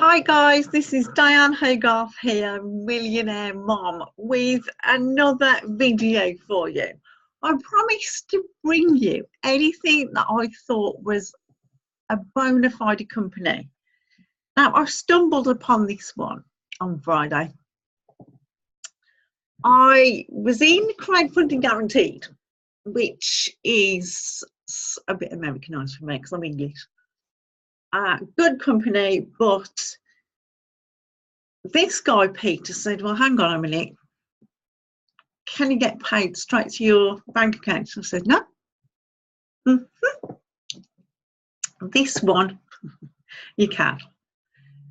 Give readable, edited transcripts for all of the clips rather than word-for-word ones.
Hi guys, this is Diane Hogarth here, Millionaire Mom, with another video for you. I promised to bring you anything that I thought was a bona fide company. Now, I stumbled upon this one on Friday. I was in Crowdfunding Guaranteed, which is a bit Americanized for me because I'm English. Good company, but this guy Peter said, well, hang on a minute, can you get paid straight to your bank account? I said, no. This one you can.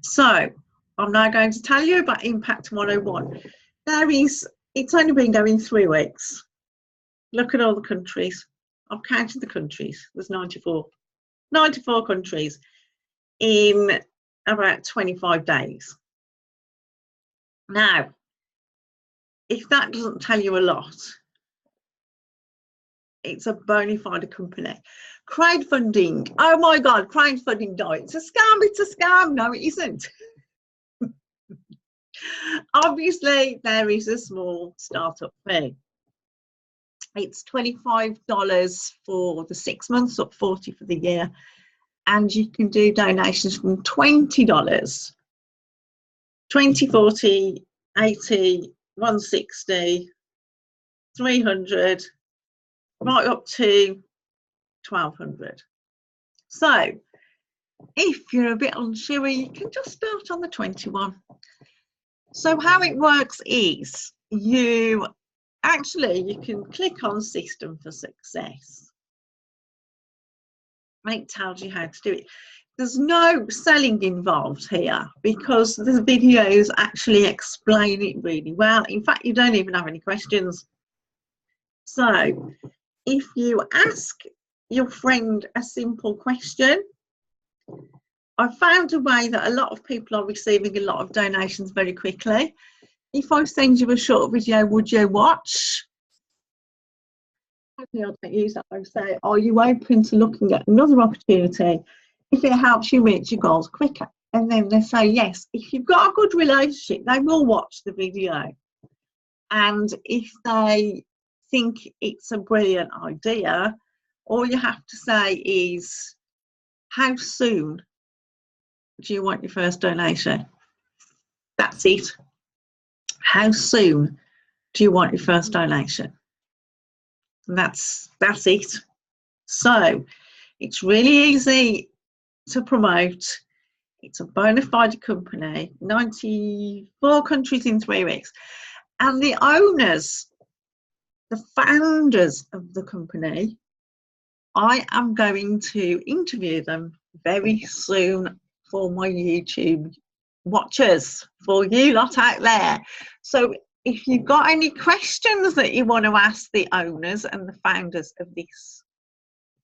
So I'm now going to tell you about Impact 101. It's only been going 3 weeks. Look at all the countries. I've counted the countries. There's 94 countries in about 25 days. Now, if that doesn't tell you a lot, it's a bona fide company. Crowdfunding, oh my God, crowdfunding, no, it's a scam, no it isn't. Obviously, there is a small startup fee. It's $25 for the 6 months, or $40 for the year. And you can do donations from $20, $20, $40, $80, $160, $300, right up to $1,200. So if you're a bit unsure, you can just start on the 21. So how it works is you can click on System for Success. It tells you how to do it. There's no selling involved here because the videos actually explain it really well. In fact, you don't even have any questions. So if you ask your friend a simple question, I found a way that a lot of people are receiving a lot of donations very quickly. If I send you a short video, would you watch? I don't use that. I say, are you open to looking at another opportunity if it helps you reach your goals quicker? And then they say yes. If you've got a good relationship, they will watch the video. And if they think it's a brilliant idea, all you have to say is, how soon do you want your first donation? That's it. How soon do you want your first donation? And that's it. So it's really easy to promote. It's a bona fide company, 94 countries in 3 weeks. And the owners, the founders of the company, I am going to interview them very soon for my YouTube watchers, for you lot out there. So if you've got any questions that you want to ask the owners and the founders of this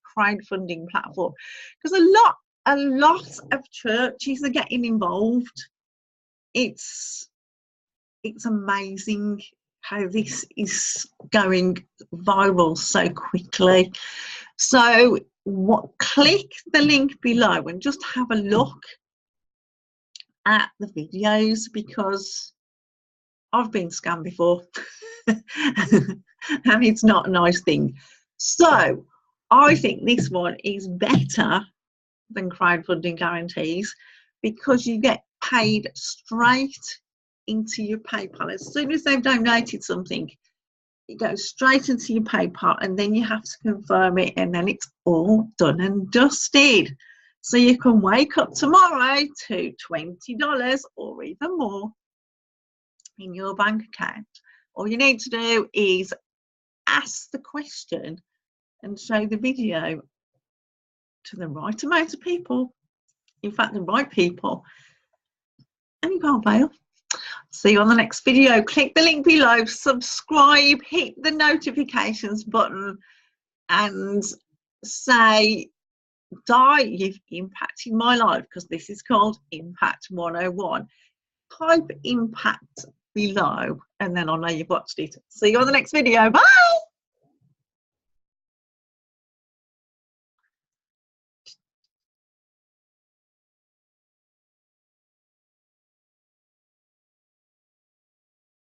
crowdfunding platform, because a lot of churches are getting involved. It's amazing how this is going viral so quickly. So click the link below and just have a look at the videos, because I've been scammed before and it's not a nice thing. So I think this one is better than crowdfunding guarantees because you get paid straight into your PayPal. As soon as they've donated something, it goes straight into your PayPal, and then you have to confirm it, and then it's all done and dusted. So you can wake up tomorrow to $20 or even more in your bank account. All you need to do is ask the question and show the video to the right amount of people, in fact the right people, and you can't fail. See you on the next video. Click the link below, subscribe, hit the notifications button, and say, Di, you've impacted my life, because this is called Impact 101. Type impact below and then I'll know you've watched it. See you on the next video. Bye.